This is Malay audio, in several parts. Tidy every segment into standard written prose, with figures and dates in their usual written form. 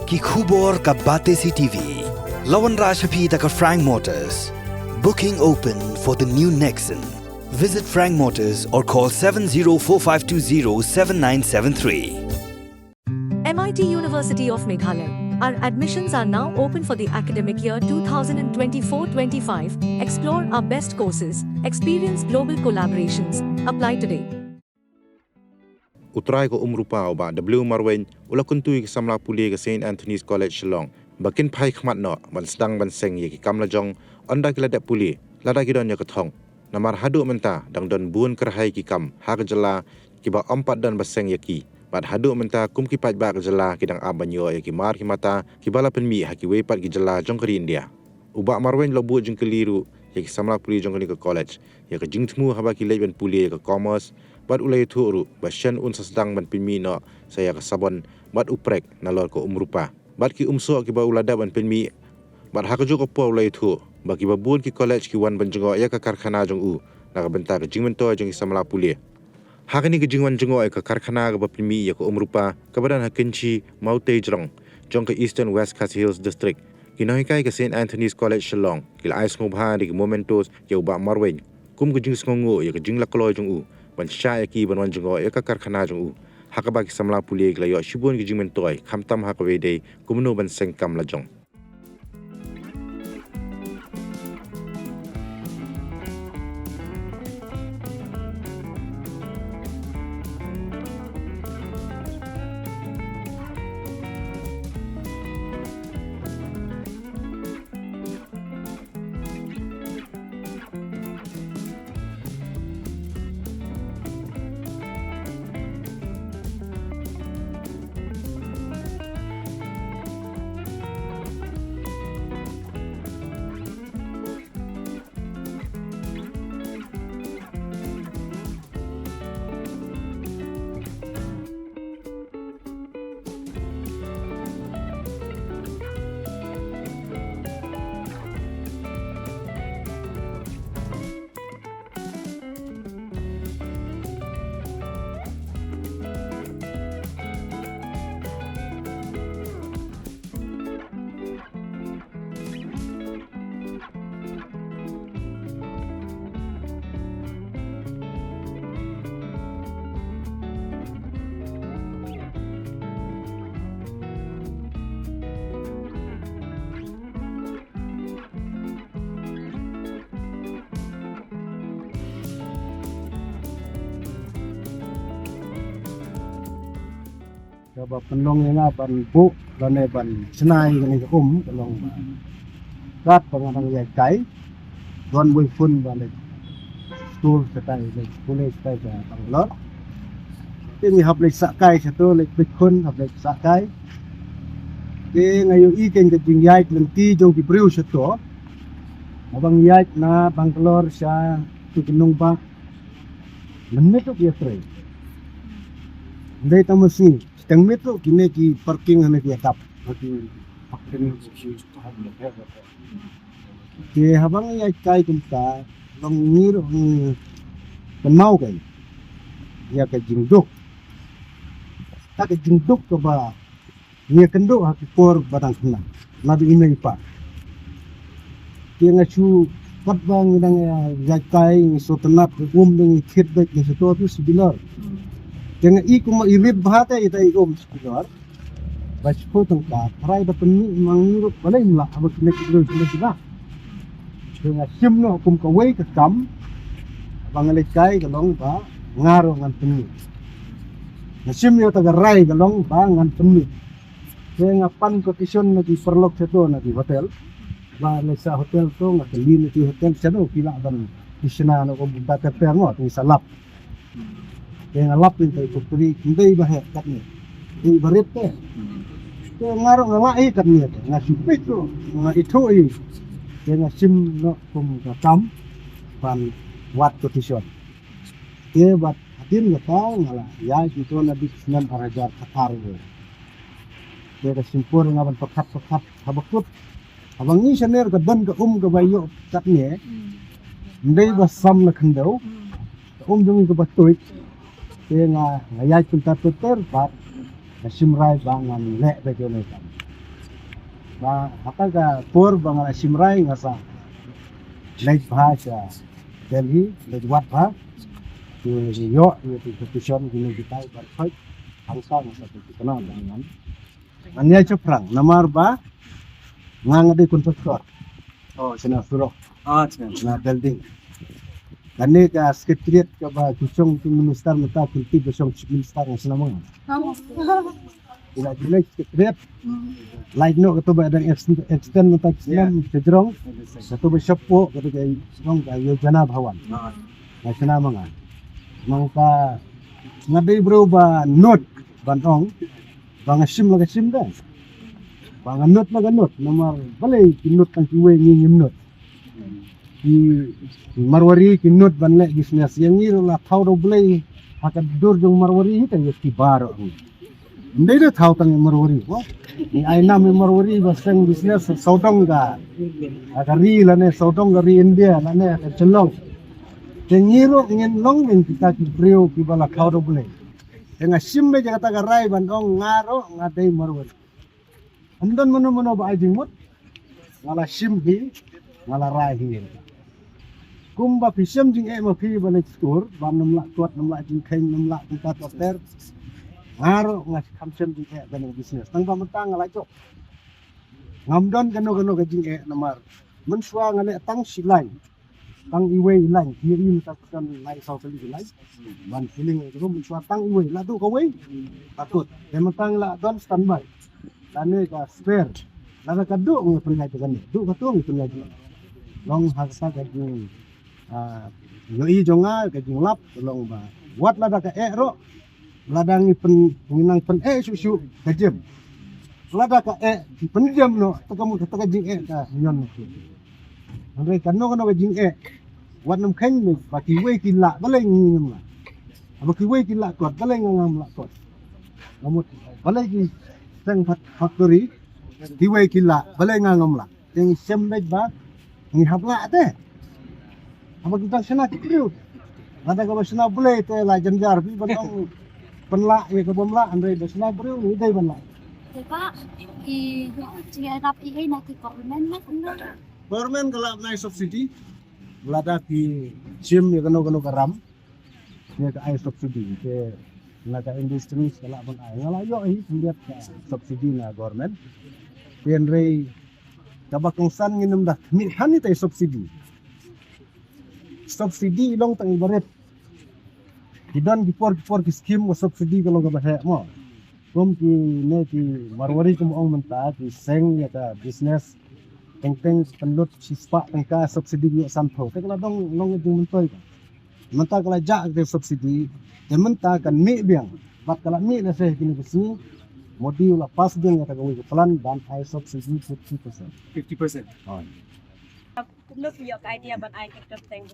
ki khubor ka bate si TV. Lawan Rashapi taka Frank Motors. Booking open for the new Nexon. Visit Frank Motors or call 7045207973. MIT University of Meghalaya. Our admissions are now open for the academic year 2024-25. Explore our best courses, experience global collaborations. Apply today. Trai ko Umrupa ba W Marwen ula kuntui ke samla puli ke St Anthony's College Shillong bakin pai khmat no ban sedang ban seng ye ki kam la jong onda ki ladak puli lada ki don ya ka thong namar hadu menta dang don bun kerhai ki kam ha ka jala ki ba ompat don baseng ye ki bat hadu menta kum ki paj ba ka jala ki dang abanyo ye ki mar ki mata ki bala pen mi ha ki we pat ki jala jong kri India uba Marwen lo bu jeng keliru ye ki samla puli jong ni ke college ye ka jing thmu ha ba ki leben puli ye ka commerce bat ulai Ïathuh ba shen un sedang ban pinmi no saya ke Sabon bat Prek na lor ko Umrupa bat ki umso ki ba ulada ban pinmi bat ha ka jo ko po ulai Ïathuh ba ki ba bun ki college ki wan ban jengo ya ka karkhana jong u na ka benta ka jingmen to jong samla puli ha ka ni ki jingwan jengo ka karkhana ka ba pinmi ya ko Umrupa ka badan ha Kynshi maute jrong jong ka Eastern West Khas Hills district kinoy kai ka St Anthony's College Shillong kil ais ngobha di momentos ya ba Marwen kum ka jing sngongo ya ka jing laklo jong u ban sha ki ban wan jengo ya ka karkhana jong u hakaba ki samla puli la yo shibun ki jingmen toy khamtam ha ka we dei kumno ban seng kam la jong Ba penong nga ban bu dan ban Shna ni penong rat pengadang ya kai don bui fun ban school setai le boleh setai bang lot ini hab le sakai satu le bikun hab le sakai ke ngayu i ken ke jingyai lenti jong ki briu satu abang yai na Bangalore sa tukinong ba menetuk ya Trai ndai tamusi tang metro kine ki parking hane ki atap hati parking ke habang ya kai kumta long ngir penau kai ya ka jingduk ta ka jingduk ko ba ni kendo hati por batang kena nabi ina ipa ke ngachu pat bang dang ya kai so tenap ding khit bek ni so tu sibilar dengan ikut irit bahata ita ikom sekitar, baca potong ka, Trai dapat ni mengirup boleh mula abang kena kira juga. Dengan simno kum kawai ke kam, abang lekai galong ba ngaruh ngan peni. Nasimnya taga rai galong ba ngan peni. Dengan pan kompetisi nanti perlok satu nanti hotel, ba lesa hotel tu ngan kelin nanti hotel satu kila dan di Shna nak buka hotel ngah tu salap. Yang lap itu putri hindi bahaya katnya, ini berit teh. Yang ngaruh ngalai katnya, ngasupit tu, Ïathuh ini, yang ngasim nak pemkam, pan wat kompetisi. Dia buat hadir nggak ngalah, ya itu nabi senam arajar katar tu. Dia kesimpur ngaban pekat habakut, abang ni sener kedan ke ke bayu katnya, hindi basam nak hendau, jung ke batuit. Kaya nga ngayay punta tuter pat nasimray bangan le bejo ne kam ba hataga por bangala simrai ngasa late bahasa Delhi late wat bha yo yo itu petition gini kita berfait angsa ngasa itu kenal dengan anya ceprang namar ba ngang de kontraktor sina suruh na building kane ka sekretariat ka ba kusong minister mata kunti kusong minister ng sinamang ila dilay sekretariat like no kato ba dang extend mata sinam sejrong kato ba shoppo kato kay song ka yojana bhawan na sinamang mangka ngaday bro ba note banong bang sim laga sim da bang note laga note namar balay kinot ang kiwe ngim note di marwari kinot banle business yang ni la thau do blai hakat dur jong marwari hi kan yesti baro ndai do thau tang marwari ko ni aina me marwari basang business saudong ga agari la ne saudong gari India la ne ka chelong tengiro ngin long men kita ki breu ki bala thau do blai enga simme jata ga rai bandong ngaro ngadai marwari andon mono ba ajing mut ngala sim hi ngala rai hi kumba pisem jing ma phi balik store ban nam la tuat nam la jing khain nam la ta toter ngaro ngas kamsem jing ban business tang ba mentang ngala cok ngamdon kano ka jing namar mensua ngale tang silai tang iwe lain kiri ta kan lai sau tali lai ban feeling itu mensua tang iwe la tu ka we takut mentang la don standby lane ka spare la ka du ngepringai tu kan du ka tu ngepringai long haksa ka jing yoi jonga ke jinglap tolong ba wat lada ka ro ladang penginang pen susu kajem lada ka penjam no takamu taka jing ka nyon andre kano ka jing wat nam khen ni ba ki we ki la balai ngim la aba ki we ki la kot balai ngam la kot namut balai ki sang factory ki we ki la balai ngam la yang sembe ba ni habla ate apa kita Shna kiriu ada ka Shna boleh te la janjar pi banong penla ya ka bomla andre Shna breu ni dai banla Pak i rap i na ki government kala nai subsidi lada ki sim ya kano karam ya ka ai subsidi ke lada industri kala ban ai ngala yo hi lihat subsidi na government pen rei kabakong san nginum dah mi hani tai subsidi subsidi long tang ibarat hidan dipor ki scheme ko subsidi kalau ka bahaya mo kom ki ne ki marwari ko ong menta ki seng ya ka business teng penlut sispa tengka subsidi yo sampo te kala dong long jing mentoi ka menta kala ja ke subsidi te menta kan mi biang bat kala mi na se kini kesi modul la pas biang ya ka ko plan dan ai subsidi 50%. Oh look your idea but I can think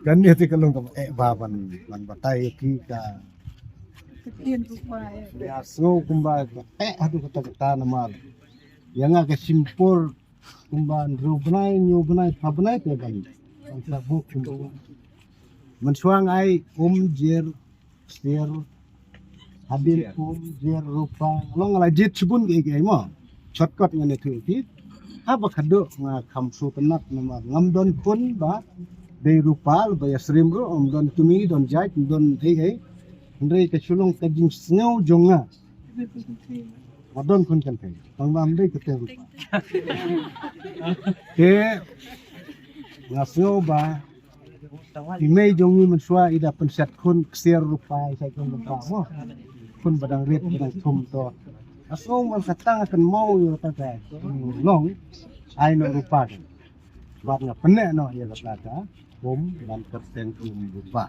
kan dia kalau baban ban batai ki ka Ketian rupa ya so kumba aduh kata nama yang agak simpur kumba rubnai nyubnai pabnai ke ban sa buk mensuang ai jer stier habil jer rupa long la jit subun ke mo shortcut ngene tu ki apa kado nga kamsu penat nama ngamdon kun ba de rupal ba yasrim ro don tumi don jait don hei ndrei ke sulung ke jing sneu jonga adon kun kan kai bang bam de ke rupa ke ngasio ba imei jongi mensua ida penset kun ksier rupa sai kun rupa mo kun badang ret badang thum to asong man katang akan mau yo ta ka long ai no rupa bat nga pene no ya kata dan kerteng rupa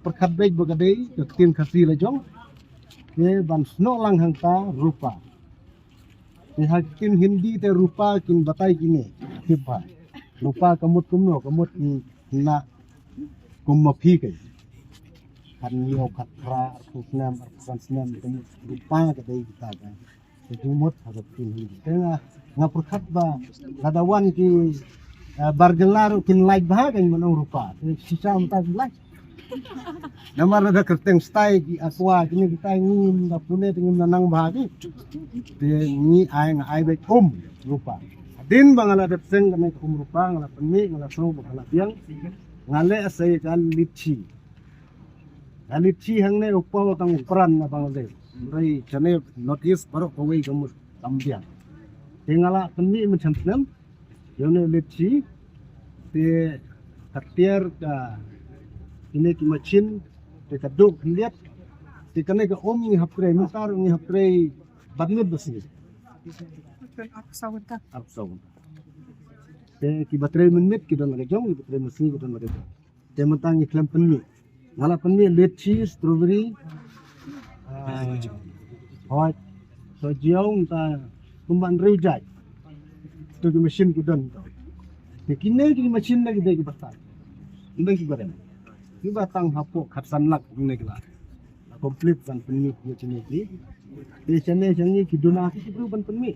perkabej bagadei ketin kasi lejong ke ban sno lang hangta rupa ke hakin hindi te rupa kin batai kini kiba rupa kamut kumno kamut na kumapi kai kan yo katra kusnam arsan kamut rupa kadai kita kan kumut harap kin hindi tengah ngapurkat ba ladawan ki bargelar kin like bahagan manong rupa sisa unta like Nama ada kerteng stay di aqua kini kita ngim da pune ngim nanang bahagi. Dia ni ai baik rupa. Din bangala ada seng kami Umrupa ngala penmi ngala so ngala biang ngale asai kal litchi. Litchi hang ne upa tang peran na bangale. Rai chane notice baru kawai kamu tambiang. Tingala penmi macam senam. Yone litchi te katiar ka ini ki machin te kaduk lihat te kane ka ni hapre mutar ni hapre badnut besi. Absaw. Te ki batray minit ki don magajong ki batray masi ki don magajong. Te matang iklam penmi. Ngala penmi litchi, strawberry, hot, so jiong ta kumban rejai. Tu ki mesin ki don. Te kine ki mesin lagi de ki batai. Indai ki barem. Ki batang hapok khatsan lak ne kala. Complete ban penmi ki chene ki. Te chene changi ki duna ki ban penmi.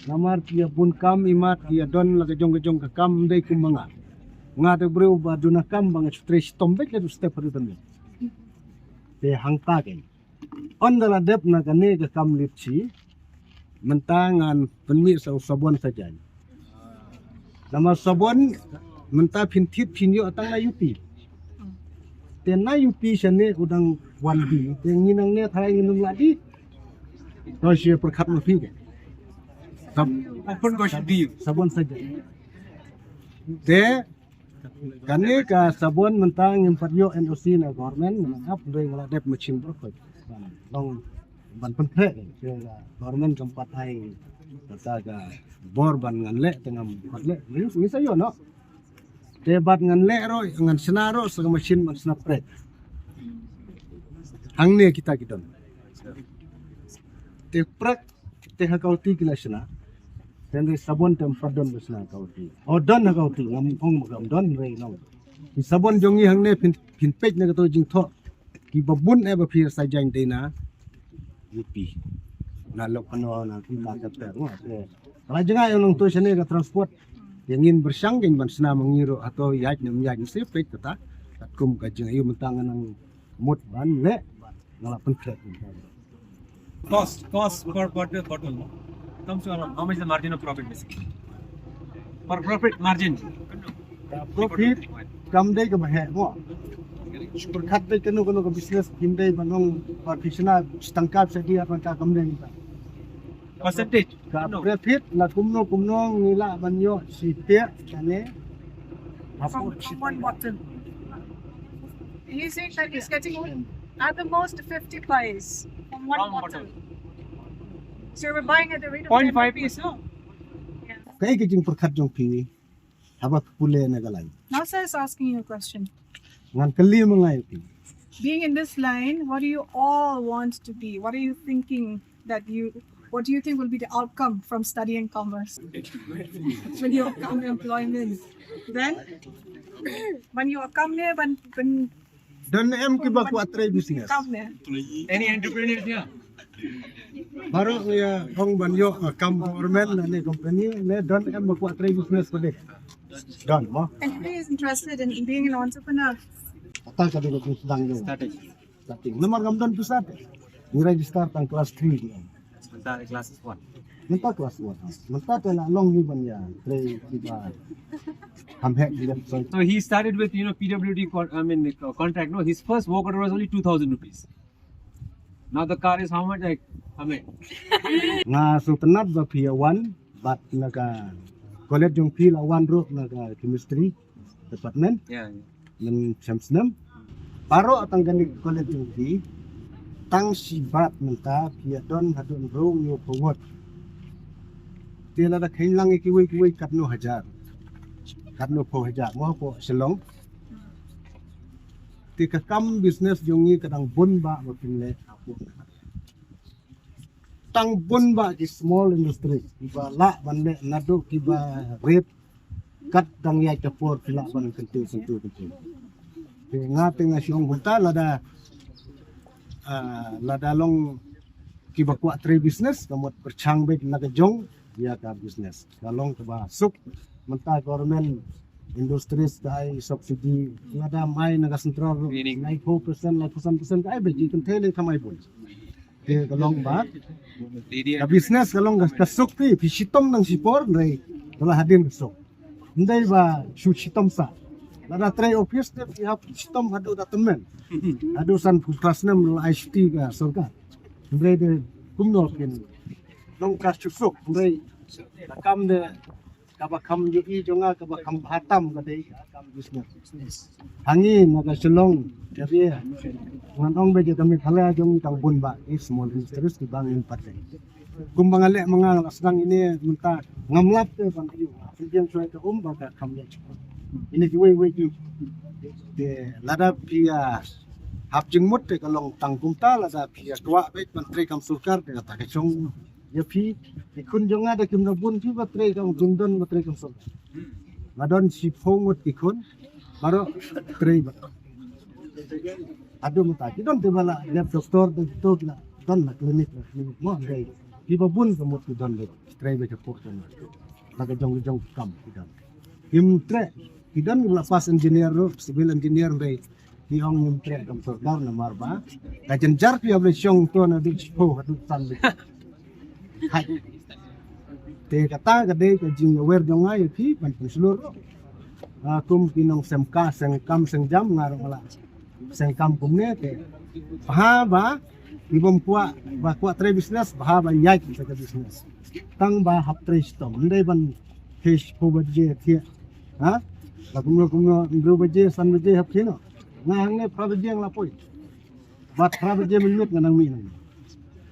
Namar kia pun kam imat kia don la kejong ke kam dei kumanga. Ngate breu ba duna kam bang stress tombek le step per tan. Te hangta ke. On dala dep na kane ke kam litchi mentangan penmi sabon saja. Nama sabon menta pintit pinyo atang na yupi. Te na yupi sene udang wandi te nginang ne thai nginung lagi. No she perkat no pi ke. Sabon saja. De kane ka sabon mentang yang patyo NOC na government menangap dari ngala dep machin berkot. Long ban pentre ke government tempat ai kata ka bor ban ngan le tengam patle ni sayo no. De bat ngan le ro ngan senaro sa machin man snap Prek. Hangne kita kidon. Te Prek te hakauti kila Shna. Dan sabon tempat don besna kauti. Oh don kauti ngam ong magam don rei no. Di sabon jongi hang ne pin pej na kato jing tho. Ki babun e ba phir sa jang dena. Yupi. Na lok ano na ki ta kapter no. Kala jenga yung to sene ka transport. Yangin bersang jeng ban sna mangiro atau yaj nem yaj se pej kata. Takum ka jeng ayo mentangan nang mut ban le ngala pentrek. Cost per bottle comes to around how much is the margin of profit basically? For profit margin. Profit kam dei ka bahe mo. Perkat dei kanu ka business him dei banong partisana stangkap sa dia pan ka kam dei. Percentage. Ka profit la kumno ngila banyo si pe kane. From one bottle. He's saying that he's getting at the most 50 pies from one bottle. So we're buying at the rate of 0.5 10 piece, no? Kay ka jing perkat jong pi. Habak pule na galay. Now sir is asking you a question. Ngan kali mga pi. Being in this line, what do you all want to be? What are you thinking what do you think will be the outcome from studying commerce? When you come to employment. Then, when you come here, when Don em ki ba ko try business. come here. Any entrepreneurs here? Baru ya hong banyo kam government na ni company ne don em ba ko try business pa de. Don mo. Anybody is interested in being an entrepreneur? Atal ka dito kung sedang yo. Starting. Namar kam don pusat. Ni register tang class 3 dia. Sebentar, classes 1. Menta class 1. Menta tela long ni ban ya. Try kita. Ham hack dia. So he started with PWD contract. No, his first walk order was only 2,000 rupees. Now the car is how much? Like, how much? Nga so tenat ba pia 1 bat naga college jong pila 1 ro naga chemistry department. Yeah. Men chamsnam paro atang gani college jong pi tang sibat menta pia don hadon ro yo pawot tela da khailang kiwi katno 1000 katno 1000 mo po selong ti ka kam business jongi kadang bun ba mo pinle apo tang bun ba ki small industry iba la banle nado kiba rate kat dang ya kapor pila ban kentu ngate nga siong bunta lada long kiba kwa tray business kamot perchang bek nagajong ya ka business kalong ba suk menta government industries kai subsidi ada mai naga sentral naik 4% naik 1% kai beji kan tele kamai pun ke kalong ba ka business kalong kasuk ti pisitom nang sipor nai telah hadir kasuk ndai ba sitom sa ada trai office te pihak sitom hadu datamen hadu san prasnam ICT ka sorka ndai de kumno kin long kas chusuk ndai kam de kabakam yuki jonga kabakam hatam kadai kam business hangi naga selong jadi nganong beje kami khala jong tang bun ba is small industries di bang in Prek kumbang ale mga asgang ini minta ngamlap te bang yu yang suai ke ba ka kam ya ini kiwe we ki de lada pia hap jing mut te kalong tang kumta lada pia tua be menteri kam surkar de kata ke chong ya pi ikun jonga da kim bun pi batre kam gundon batre kam sok madon si phongot ikun baro trei ba adu muta ki don te bala lab doktor doktor la don la klinik mo ngai pi bun kam mut don le trei be ko ton naga jong kam kidan kim tre kidan la pas engineer ro civil engineer dei di hong nim tre kam sorkar na marba ka jar pi able chong to na di pho hadu tan le hai te kata gede ke jing wer jonga ye phi pan seluruh kum kinong semka sengkam sengjam ngar mala sengkam kumne te paha ba ibom kwa ba kwa tre business paha ba nyai ke business tang ba hap tre stom ndai ban fish po baje thia ha la kumno ndru baje san baje hap thino ngang ne pra baje ng lapoi ba pra baje minut nganang mi nang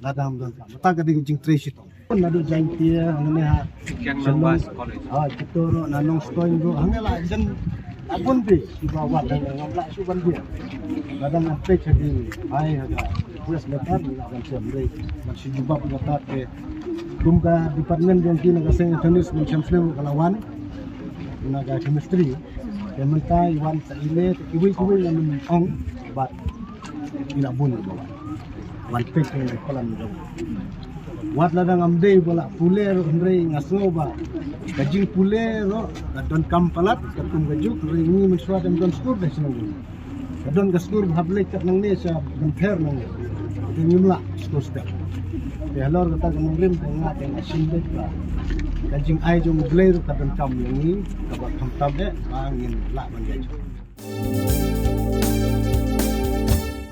ladam don mata gede jing tre stom nadu jantia ngene ha Kyang Nambas College. kita nanong stoin do hangela jan abun pi di bawah dan ngamla su ban dia kadang ape jadi ai ada puas letar dan semre masih jumpa penata ke kumka department yang kini kaseng tenis mencamsnem kalawan naga chemistry kementai wan sa ile kiwi yang ong bat ila bun bawah wan pe ke kolam do wat ladang amdei bola puler umrei ngasoba gajing pulero kadon kampalat katum gajuk ringi mensuat dan don skur dah senang kadon gaskur hable kat nang ne sa benter nang tingimla skur step ya lor kata kamang rim tengah tengah simbet ba gajing ai jong blair kadon kam yang ni kabak kam tabe angin la ban gajuk